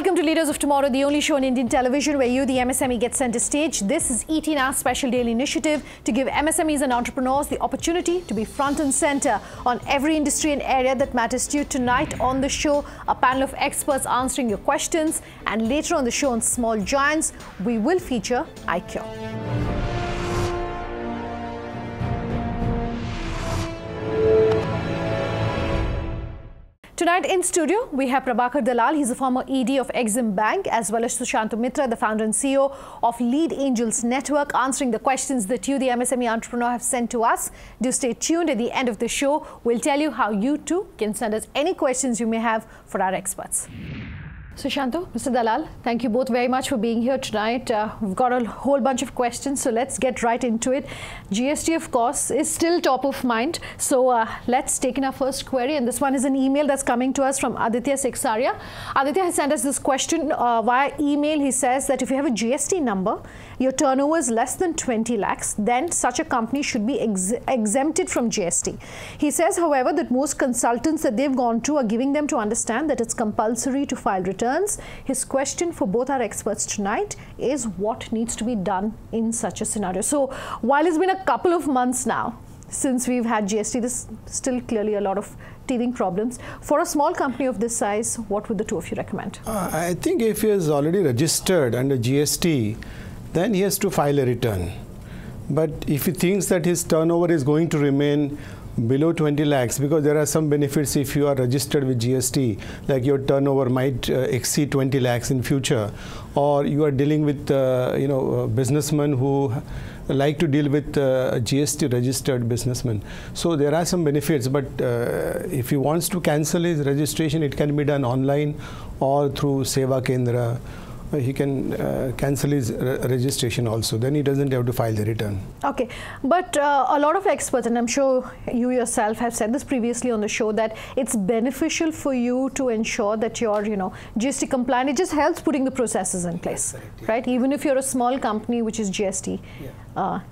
Welcome to Leaders of Tomorrow, the only show on Indian television where you, the MSME, get center stage. This is ET Now's special daily initiative to give MSMEs and entrepreneurs the opportunity to be front and center on every industry and area that matters to you. Tonight on the show, a panel of experts answering your questions, and later on the show on Small Giants, we will feature iKure. Tonight in studio, we have Prabhakhar Dalal. He's a former ED of EXIM Bank, as well as Sushanto Mitra, the founder and CEO of Lead Angels Network, answering the questions that you, the MSME entrepreneur, have sent to us. Do stay tuned. At the end of the show, we'll tell you how you too can send us any questions you may have for our experts. Sushanto, Mr. Dalal, thank you both very much for being here tonight. We've got a whole bunch of questions, so let's get right into it. GST, of course, is still top of mind. So let's take in our first query. And this one is an email that's coming to us from Aditya Seksaria. Aditya has sent us this question via email. He says that if you have a GST number, your turnover is less than 20 lakhs, then such a company should be exempted from GST. He says, however, that most consultants that they've gone to are giving them to understand that it's compulsory to file returns. His question for both our experts tonight is what needs to be done in such a scenario. So while it's been a couple of months now since we've had GST, there's still clearly a lot of teething problems. For a small company of this size, what would the two of you recommend? I think if he is already registered under GST, then he has to file a return. But if he thinks that his turnover is going to remain below 20 lakhs, because there are some benefits if you are registered with GST, like your turnover might exceed 20 lakhs in future, or you are dealing with businessmen who like to deal with GST registered businessmen. So there are some benefits, but if he wants to cancel his registration, it can be done online or through Seva Kendra. He can cancel his registration also. Then he doesn't have to file the return. Okay, but a lot of experts, and I'm sure you yourself have said this previously on the show, that it's beneficial for you to ensure that you're, GST compliant. It just helps putting the processes in place, right? Even if you're a small company which is GST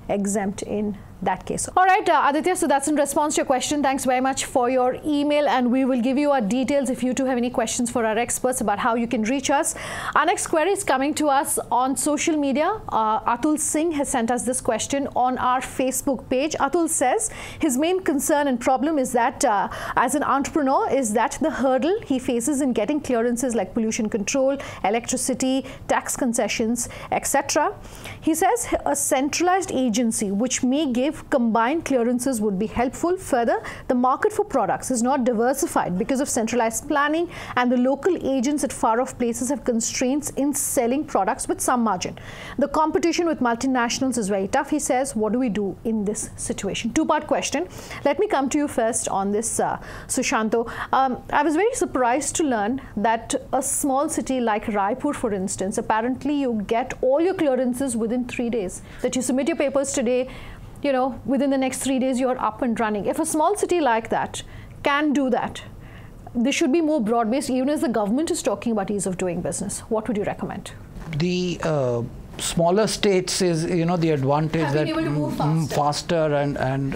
exempt in that case. All right, Aditya, so that's in response to your question. Thanks very much for your email, and we will give you our details if you too have any questions for our experts about how you can reach us. Our next query is coming to us on social media. Atul Singh has sent us this question on our Facebook page. Atul says his main concern and problem is that as an entrepreneur is that the hurdle he faces in getting clearances like pollution control, electricity, tax concessions, etc. He says a centralized agency which may give combined clearances would be helpful. Further, the market for products is not diversified because of centralized planning, and the local agents at far-off places have constraints in selling products with some margin. The competition with multinationals is very tough, he says. What do we do in this situation? Two-part question. Let me come to you first on this, Sushanto. I was very surprised to learn that a small city like Raipur, for instance, apparently you get all your clearances within 3 days. That you submit your papers today, within the next 3 days, you're up and running. If a small city like that can do that, this should be more broad-based, even as the government is talking about ease of doing business. What would you recommend? The smaller states is, the advantage that faster and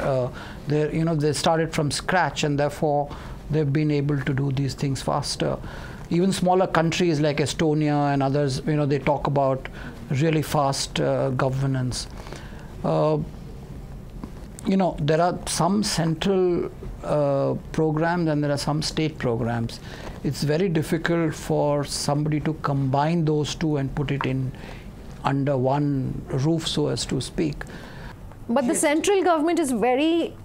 they started from scratch, and therefore they've been able to do these things faster. Even smaller countries like Estonia and others, they talk about really fast governance. There are some central programs and there are some state programs. It's very difficult for somebody to combine those two and put it in under one roof, so as to speak. But the central government is very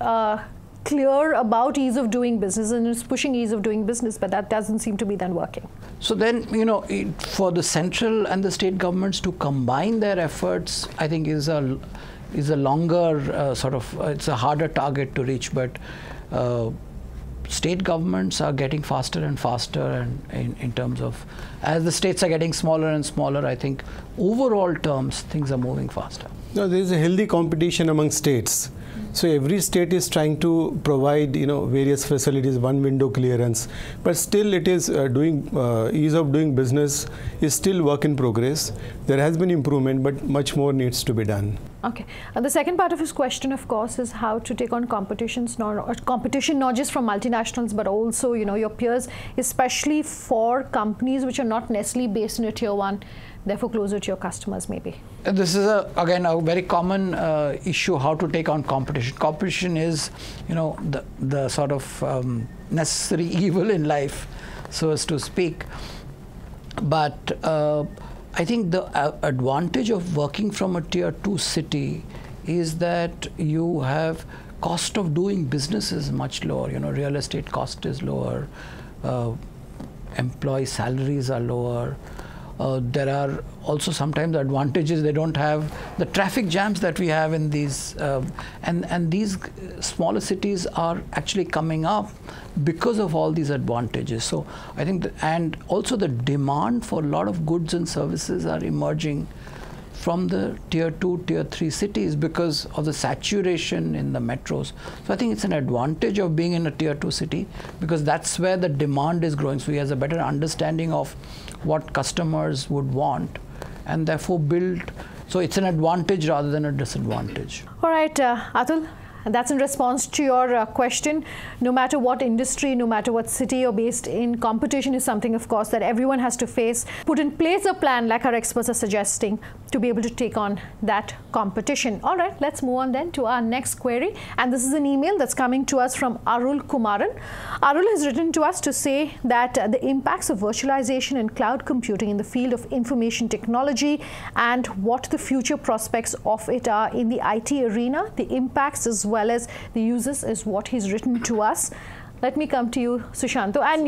clear about ease of doing business and is pushing ease of doing business, but that doesn't seem to be then working. So then, for the central and the state governments to combine their efforts, I think is a longer it's a harder target to reach, but state governments are getting faster and faster, and in terms of, as the states are getting smaller and smaller, I think overall terms, things are moving faster. No, there is a healthy competition among states. So every state is trying to provide, various facilities, one window clearance, but still it is ease of doing business is still work in progress. There has been improvement, but much more needs to be done. Okay. And the second part of his question, of course, is how to take on competition not just from multinationals, but also, your peers, especially for companies which are not necessarily based in a tier 1, therefore closer to your customers, maybe. This is again a very common issue, how to take on competition. Competition is, the sort of necessary evil in life, so as to speak. But I think the advantage of working from a tier 2 city is that you have cost of doing business is much lower. Real estate cost is lower, employee salaries are lower. There are also sometimes advantages. They don't have the traffic jams that we have in these, and these smaller cities are actually coming up because of all these advantages. So I think, and also the demand for a lot of goods and services are emerging from the tier 2, tier 3 cities because of the saturation in the metros. So I think it's an advantage of being in a tier 2 city because that's where the demand is growing. So he has a better understanding of what customers would want and therefore build. So it's an advantage rather than a disadvantage. All right, Atul. That's in response to your question. No matter what industry, no matter what city you're based in, competition is something, of course, that everyone has to face. Put in place a plan, like our experts are suggesting, to be able to take on that competition. All right, let's move on then to our next query. And this is an email that's coming to us from Arul Kumaran. Arul has written to us to say that the impacts of virtualization and cloud computing in the field of information technology and what the future prospects of it are in the IT arena, the impacts as well as the uses is what he's written to us. Let me come to you, Sushanto. And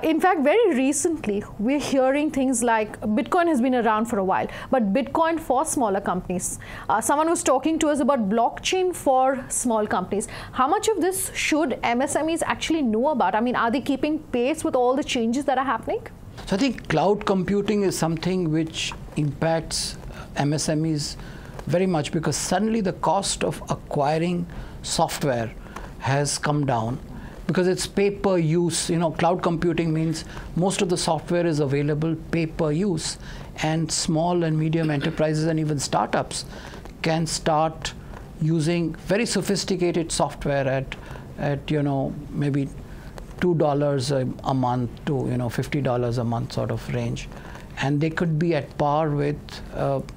in fact, very recently, we're hearing things like Bitcoin has been around for a while, but Bitcoin for smaller companies. Someone was talking to us about blockchain for small companies. How much of this should MSMEs actually know about? I mean, are they keeping pace with all the changes that are happening? So I think cloud computing is something which impacts MSMEs very much because suddenly the cost of acquiring software has come down because it's pay per use. Cloud computing means most of the software is available pay per use, and small and medium enterprises and even startups can start using very sophisticated software at maybe $2 a month to $50 a month sort of range. And they could be at par with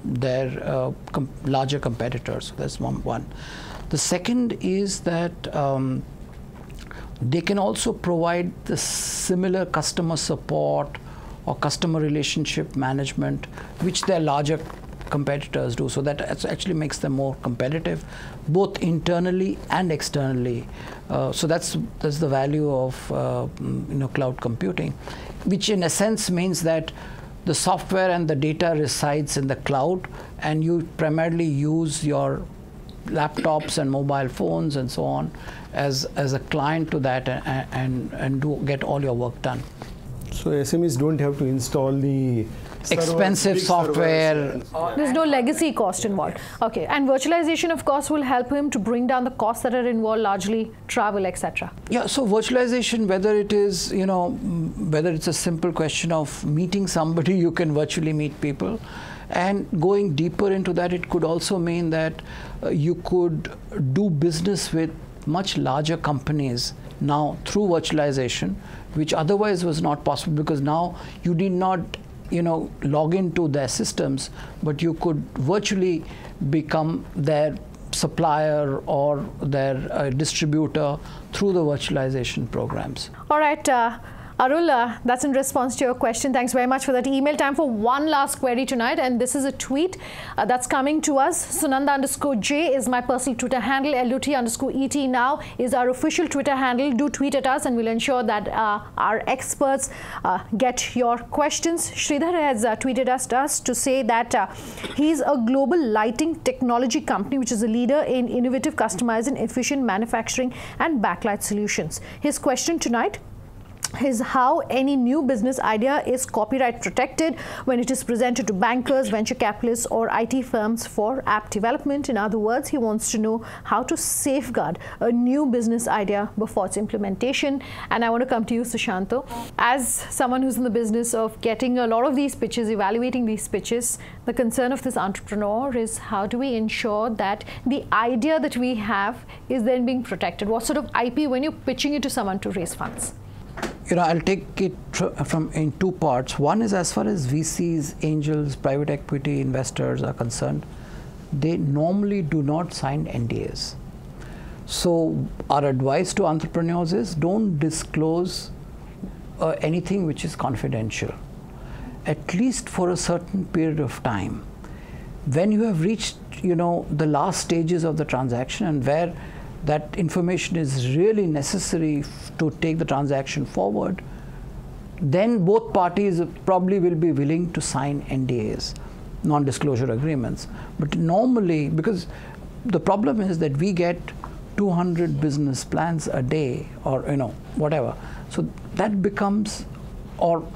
their larger competitors. That's one. The second is that they can also provide the similar customer support or customer relationship management, which their larger competitors do. So that actually makes them more competitive, both internally and externally. So that's the value of cloud computing, which in a sense means that the software and the data resides in the cloud, and you primarily use your laptops and mobile phones and so on as a client to that and get all your work done. So SMEs don't have to install the expensive software. There's no legacy cost involved. Okay, and virtualization, of course, will help him to bring down the costs that are involved, largely travel, etc. Yeah, so virtualization, whether it is, whether it's a simple question of meeting somebody, you can virtually meet people. And going deeper into that, it could also mean that you could do business with much larger companies now through virtualization, which otherwise was not possible because now you did not log into their systems, but you could virtually become their supplier or their distributor through the virtualization programs. All right. Arul, that's in response to your question. Thanks very much for that email. Time for one last query tonight, and this is a tweet that's coming to us. Sunanda_J is my personal Twitter handle. LUT_ET now is our official Twitter handle. Do tweet at us, and we'll ensure that our experts get your questions. Sridhar has tweeted us to say that he's a global lighting technology company, which is a leader in innovative, customized, and efficient manufacturing and backlight solutions. His question tonight: is how any new business idea is copyright protected when it is presented to bankers, venture capitalists or IT firms for app development. In other words, he wants to know how to safeguard a new business idea before its implementation. And I want to come to you, Sushanto. As someone who's in the business of getting a lot of these pitches, evaluating these pitches, the concern of this entrepreneur is how do we ensure that the idea that we have is then being protected? What sort of IP when you're pitching it to someone to raise funds? I'll take it from in two parts. One is as far as VCs, angels, private equity investors are concerned, they normally do not sign NDAs. So our advice to entrepreneurs is don't disclose anything which is confidential, at least for a certain period of time. When you have reached, the last stages of the transaction and where that information is really necessary to take the transaction forward, then both parties probably will be willing to sign NDAs, non-disclosure agreements. But normally, because the problem is that we get 200 business plans a day or, whatever. So that becomes, or,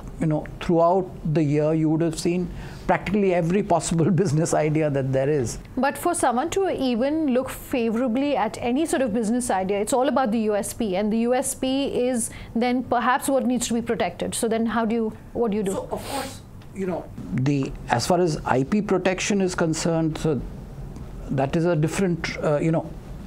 throughout the year, you would have seen practically every possible business idea that there is. But for someone to even look favorably at any sort of business idea, it's all about the USP, and the USP is then perhaps what needs to be protected. So then what do you do? So of course, as far as IP protection is concerned, so that is a different,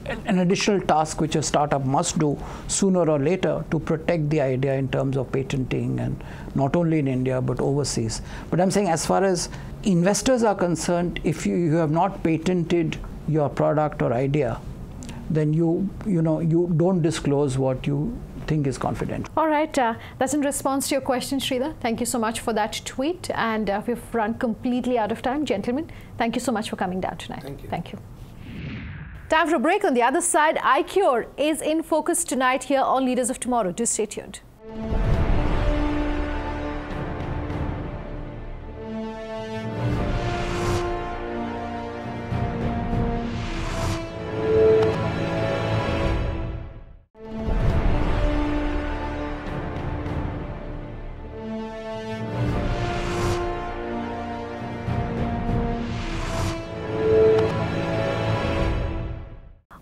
an additional task which a startup must do sooner or later to protect the idea in terms of patenting, and not only in India but overseas. But I'm saying as far as investors are concerned, if you have not patented your product or idea, then you don't disclose what you think is confidential. All right, that's in response to your question, Sridhar. Thank you so much for that tweet, and we've run completely out of time. Gentlemen, thank you so much for coming down tonight. Thank you. Thank you. Time for a break. On the other side, iKure is in focus tonight here on Leaders of Tomorrow. Do stay tuned.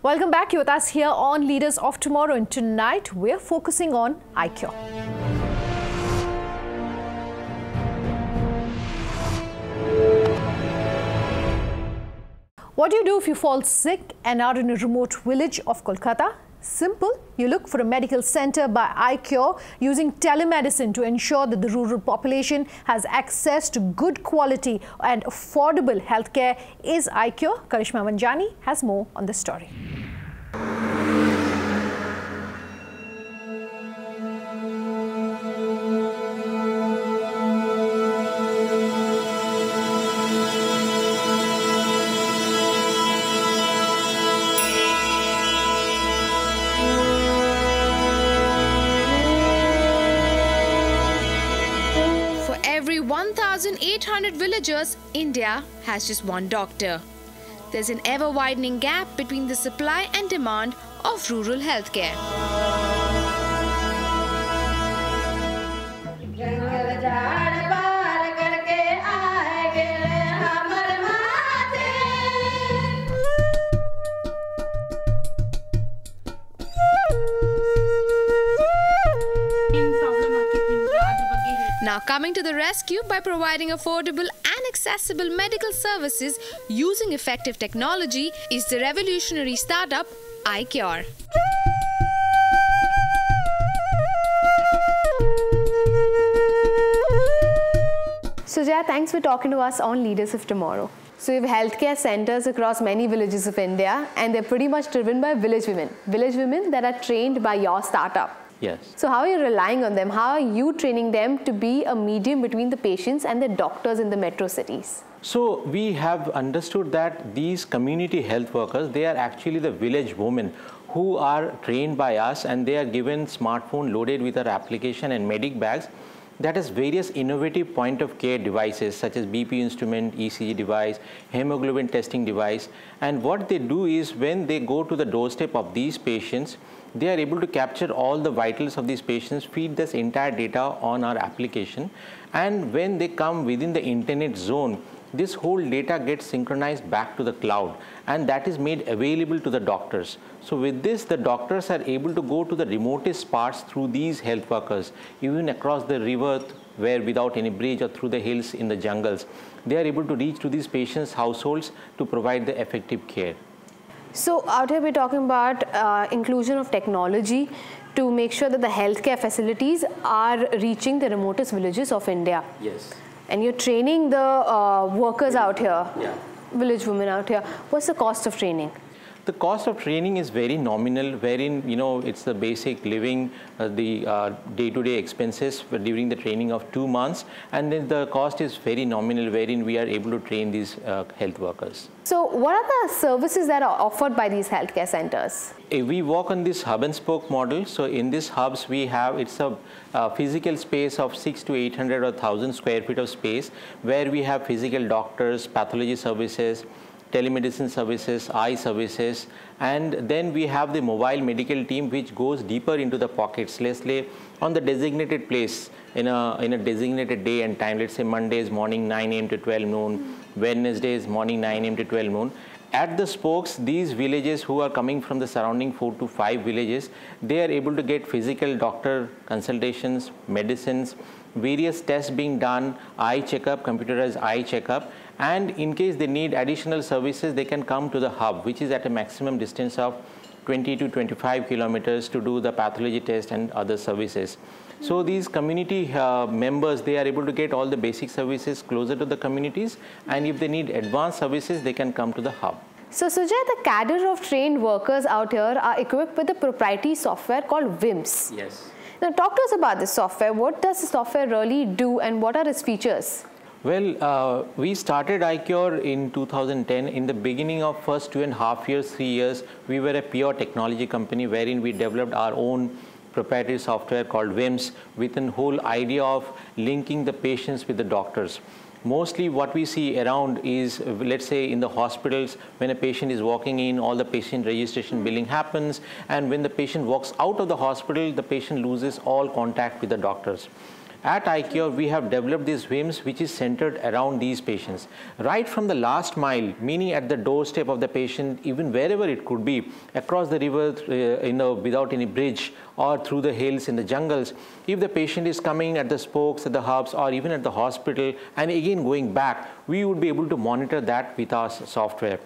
Welcome back. You're with us here on Leaders of Tomorrow, and tonight we're focusing on iKure. What do you do if you fall sick and are in a remote village of Kolkata? Simple. You look for a medical center by iKure using telemedicine to ensure that the rural population has access to good quality and affordable healthcare. Is iKure? Karishma Manjani has more on this story. For every 1,800 villagers, India has just one doctor. There's an ever-widening gap between the supply and demand of rural healthcare. Now coming to the rescue by providing affordable and accessible medical services using effective technology is the revolutionary startup iKure. Sujaya, thanks for talking to us on Leaders of Tomorrow. So you have healthcare centers across many villages of India, and they're pretty much driven by village women that are trained by your startup. Yes. So how are you relying on them? How are you training them to be a medium between the patients and the doctors in the metro cities? So we have understood that these community health workers, they are actually the village women who are trained by us, and they are given smartphone loaded with our application and medic bags that has various innovative point of care devices such as BP instrument, ECG device, hemoglobin testing device. And what they do is when they go to the doorstep of these patients, they are able to capture all the vitals of these patients, feed this entire data on our application, and when they come within the internet zone, this whole data gets synchronized back to the cloud, and that is made available to the doctors. So with this, the doctors are able to go to the remotest parts through these health workers, even across the river where without any bridge, or through the hills in the jungles. They are able to reach to these patients' households to provide the effective care. So out here we're talking about inclusion of technology to make sure that the healthcare facilities are reaching the remotest villages of India. Yes. And you're training the workers out here, Yeah. village women out here. What's the cost of training? The cost of training is very nominal, wherein, it's the basic living, the day-to-day expenses during the training of 2 months, and then the cost is very nominal, wherein we are able to train these health workers. So what are the services that are offered by these healthcare centers? We work on this hub and spoke model. So in these hubs, we have, it's a physical space of 600 to 800 or 1,000 square feet of space, where we have physical doctors, pathology services, telemedicine services, eye services, and then we have the mobile medical team which goes deeper into the pockets, let's say on the designated place in a designated day and time, let's say Mondays morning 9 a.m. to 12 noon, Wednesdays morning 9 a.m. to 12 noon. At the spokes, these villages who are coming from the surrounding 4 to 5 villages, they are able to get physical doctor consultations, medicines, various tests being done, eye checkup, computerized eye checkup, and in case they need additional services, they can come to the hub, which is at a maximum distance of 20 to 25 kilometers to do the pathology test and other services. So these community members, they are able to get all the basic services closer to the communities, and if they need advanced services, they can come to the hub. So Sujay, the cadre of trained workers out here are equipped with a proprietary software called VIMS. Yes. Now talk to us about this software. What does the software really do and what are its features? Well, we started iKure in 2010. In the beginning of first 2.5 years, 3 years, we were a pure technology company wherein we developed our own proprietary software called VIMS with a whole idea of linking the patients with the doctors. Mostly what we see around is, let's say in the hospitals, when a patient is walking in, all the patient registration billing happens, and when the patient walks out of the hospital, the patient loses all contact with the doctors. At iKure, we have developed these VIMS which is centered around these patients. Right from the last mile, meaning at the doorstep of the patient, even wherever it could be, across the river without any bridge, or through the hills in the jungles, if the patient is coming at the spokes, at the hubs, or even at the hospital, and again going back, we would be able to monitor that with our software.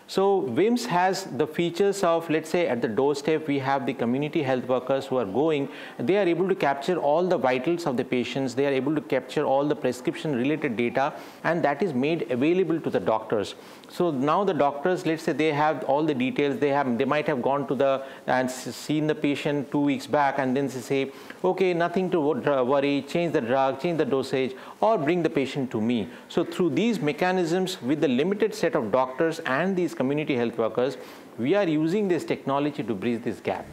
So VIMS has the features of, let's say at the doorstep, we have the community health workers who are going, they are able to capture all the vitals of the patients, they are able to capture all the prescription related data, and that is made available to the doctors. So now the doctors, let's say they have all the details, they might have gone to and seen the patient 2 weeks back, and then they say, okay, nothing to worry, change the drug, change the dosage, or bring the patient to me. So through these mechanisms, with the limited set of doctors and these community health workers, we are using this technology to bridge this gap.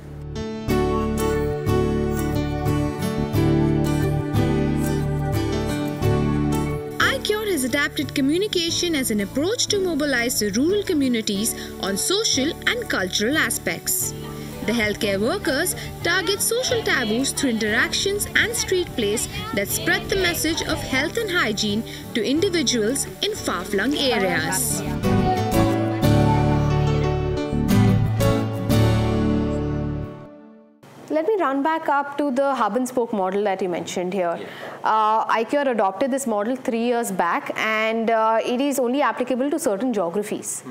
iKure has adapted communication as an approach to mobilize the rural communities on social and cultural aspects. The healthcare workers target social taboos through interactions and street plays that spread the message of health and hygiene to individuals in far-flung areas. Let me run back up to the hub and spoke model that you mentioned here. iKure adopted this model 3 years back, and it is only applicable to certain geographies.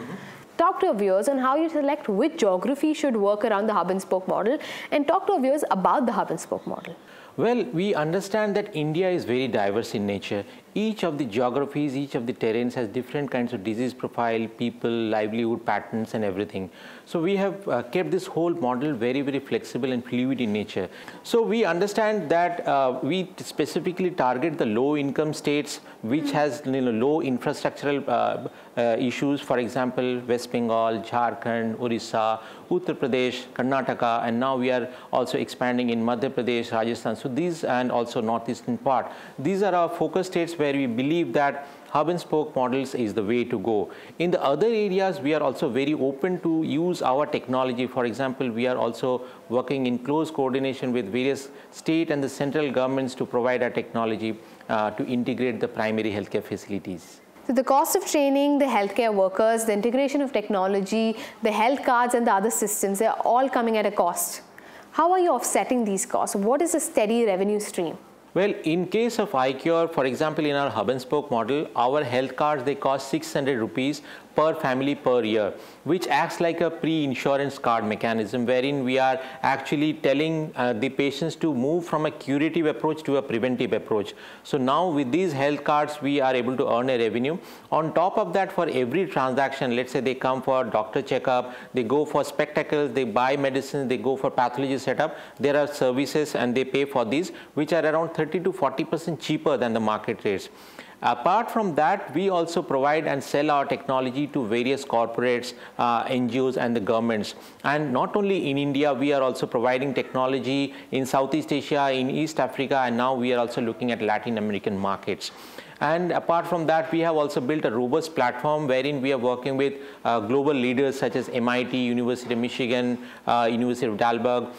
Talk to our viewers on how you select which geography should work around the hub and spoke model, and talk to our viewers about the hub and spoke model. Well, we understand that India is very diverse in nature. Each of the geographies, each of the terrains has different kinds of disease profile, people, livelihood patterns and everything. So we have kept this whole model very, very flexible and fluid in nature. So we understand that we specifically target the low income states which has low infrastructural issues, for example, West Bengal, Jharkhand, Orissa, Uttar Pradesh, Karnataka, and now we are also expanding in Madhya Pradesh, Rajasthan. So these, and also northeastern part, these are our focus states where we believe that hub and spoke models is the way to go. In the other areas, we are also very open to use our technology. For example, we are also working in close coordination with various state and the central governments to provide our technology to integrate the primary healthcare facilities. So the cost of training the healthcare workers, the integration of technology, the health cards and the other systems, they are all coming at a cost. How are you offsetting these costs? What is a steady revenue stream? Well, in case of iKure, for example, in our hub and spoke model, our health cards, they cost 600 rupees per family per year, which acts like a pre-insurance card mechanism wherein we are actually telling the patients to move from a curative approach to a preventive approach. So now with these health cards, we are able to earn a revenue. On top of that, for every transaction, let's say they come for doctor checkup, they go for spectacles, they buy medicines, they go for pathology setup, there are services and they pay for these, which are around 30 to 40% cheaper than the market rates. Apart from that, we also provide and sell our technology to various corporates, NGOs and the governments. And not only in India, we are also providing technology in Southeast Asia, in East Africa, and now we are also looking at Latin American markets. And apart from that, we have also built a robust platform wherein we are working with global leaders such as MIT, University of Michigan, University of Dalberg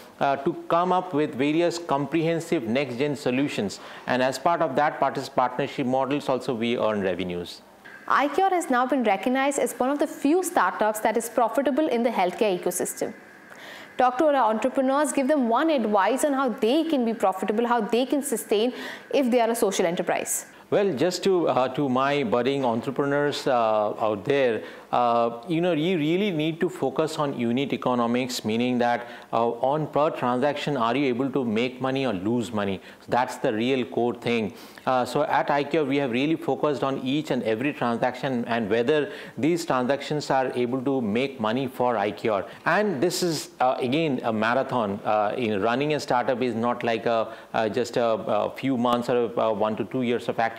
to come up with various comprehensive next-gen solutions. And as part of that partnership models, also we earn revenues. iKure has now been recognized as one of the few startups that is profitable in the healthcare ecosystem. Talk to our entrepreneurs, give them one advice on how they can be profitable, how they can sustain if they are a social enterprise. Well, just to my budding entrepreneurs out there, you really need to focus on unit economics, meaning that on per transaction, are you able to make money or lose money? So that's the real core thing. So at iKure, we have really focused on each and every transaction and whether these transactions are able to make money for iKure. And this is, again, a marathon. Running a startup is not like just a few months or 1 to 2 years of activity.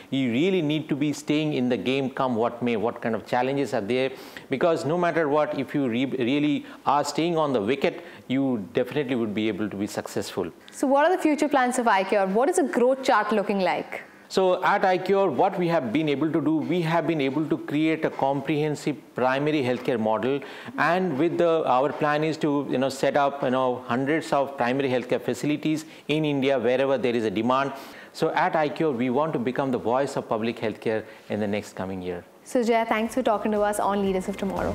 You really need to be staying in the game come what may, what kind of challenges are there, because no matter what, if you really are staying on the wicket, you definitely would be able to be successful. So what are the future plans of iKure? What is a growth chart looking like? So at iKure, what we have been able to do, we have been able to create a comprehensive primary healthcare model, and with our plan is to set up hundreds of primary healthcare facilities in India wherever there is a demand. So at iKure, we want to become the voice of public healthcare in the next coming year. Sujay, thanks for talking to us on Leaders of Tomorrow.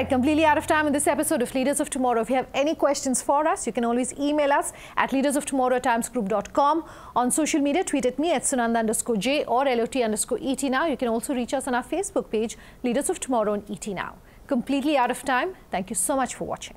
Completely out of time in this episode of Leaders of Tomorrow. If you have any questions for us, you can always email us at leadersoftomorrow@timesgroup.com. On social media, tweet at me at Sunanda_J or LOT_ET Now. You can also reach us on our Facebook page, Leaders of Tomorrow on ET Now. Completely out of time. Thank you so much for watching.